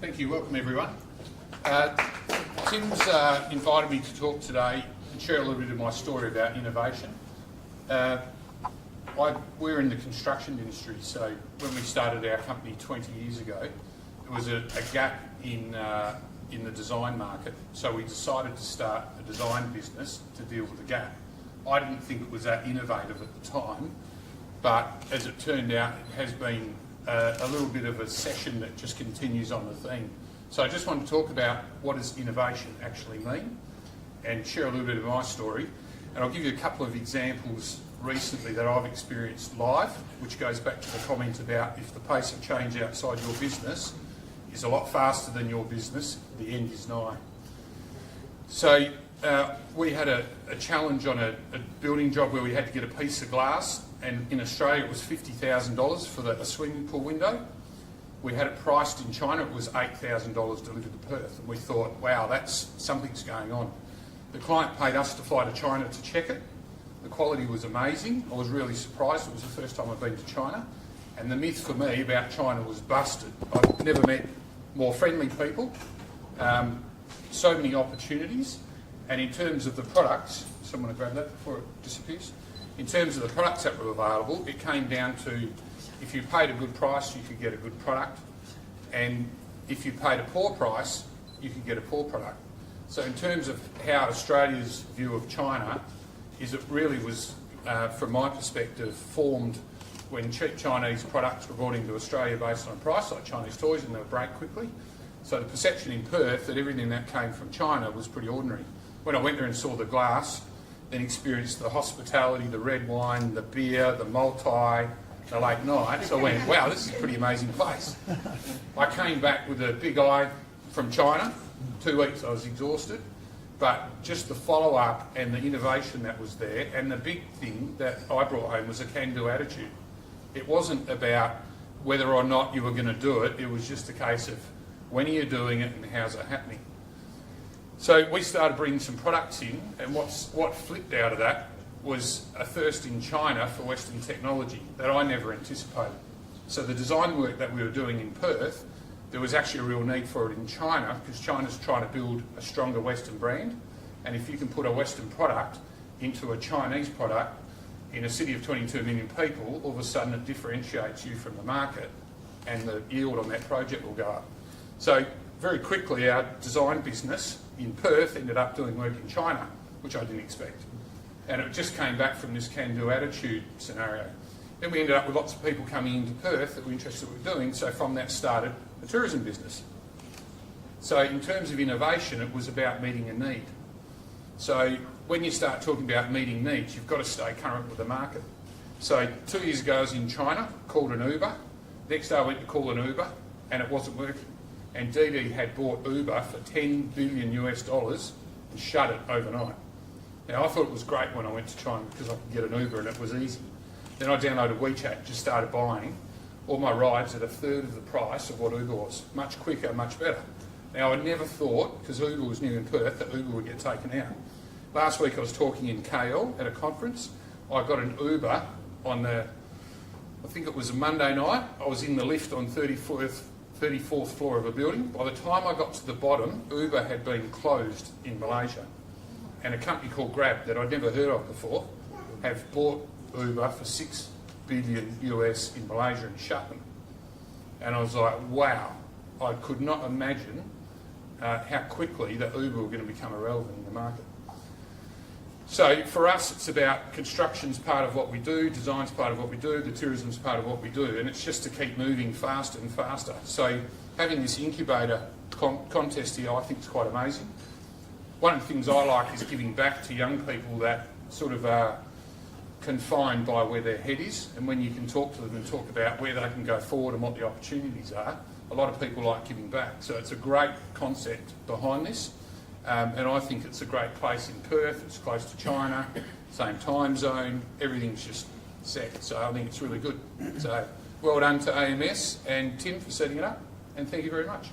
Thank you. Welcome, everyone. Tim's invited me to talk today and share a little bit of my story about innovation. We're in the construction industry, so when we started our company 20 years ago, there was a gap in the design market, so we decided to start a design business to deal with the gap. I didn't think it was that innovative at the time, but as it turned out, it has been a little bit of a session that just continues on the theme. So I just want to talk about what does innovation actually mean and share a little bit of my story. And I'll give you a couple of examples recently that I've experienced live, which goes back to the comment about if the pace of change outside your business is a lot faster than your business, the end is nigh. So we had a challenge on a building job where we had to get a piece of glass, and in Australia it was $50,000 for a swimming pool window. We had it priced in China, it was $8,000 delivered to Perth, and we thought, wow, something's going on. The client paid us to fly to China to check it. The quality was amazing. I was really surprised. It was the first time I'd been to China, and the myth for me about China was busted. I've never met more friendly people, so many opportunities, and in terms of the products, someone grab that before it disappears. In terms of the products that were available, it came down to if you paid a good price, you could get a good product, and if you paid a poor price, you could get a poor product. So in terms of how Australia's view of China is, it really was, from my perspective, formed when cheap Chinese products were brought into Australia based on price, like Chinese toys, and they would break quickly. So the perception in Perth that everything that came from China was pretty ordinary. When I went there and saw the glass, then experienced the hospitality, the red wine, the beer, the multi, the late nights, I went, wow, this is a pretty amazing place. I came back with a big eye from China. 2 weeks I was exhausted, but just the follow-up and the innovation that was there, and the big thing that I brought home was a can-do attitude. It wasn't about whether or not you were going to do it, it was just a case of when are you doing it and how's it happening. So we started bringing some products in, and what flipped out of that was a thirst in China for Western technology that I never anticipated. So the design work that we were doing in Perth, there was actually a real need for it in China, because China's trying to build a stronger Western brand, and if you can put a Western product into a Chinese product in a city of 22 million people, all of a sudden it differentiates you from the market, and the yield on that project will go up. So very quickly our design business in Perth ended up doing work in China, which I didn't expect. And it just came back from this can-do attitude scenario. Then we ended up with lots of people coming into Perth that were interested in what we're doing, so from that started a tourism business. So in terms of innovation, it was about meeting a need. So when you start talking about meeting needs, you've got to stay current with the market. So 2 years ago I was in China, called an Uber. Next day I went to call an Uber, and it wasn't working. And Didi had bought Uber for $10 billion and shut it overnight. Now I thought it was great when I went to China because I could get an Uber and it was easy. Then I downloaded WeChat, just started buying all my rides at a third of the price of what Uber was. Much quicker, much better. Now I never thought, because Uber was new in Perth, that Uber would get taken out. Last week I was talking in KL at a conference. I got an Uber on I think it was a Monday night. I was in the lift on 34th floor of a building. By the time I got to the bottom, Uber had been closed in Malaysia. And a company called Grab, that I'd never heard of before, have bought Uber for $6 billion in Malaysia and shut them. And I was like, wow, I could not imagine how quickly that Uber were going to become irrelevant in the market. So for us, it's about construction's part of what we do, design's part of what we do, the tourism's part of what we do, and it's just to keep moving faster and faster. So having this incubator contest here, I think is quite amazing. One of the things I like is giving back to young people that sort of are confined by where their head is, and when you can talk to them and talk about where they can go forward and what the opportunities are, a lot of people like giving back. So it's a great concept behind this. And I think it's a great place in Perth. It's close to China, same time zone, everything's just set. So I think it's really good. So well done to AMS and Tim for setting it up, and thank you very much.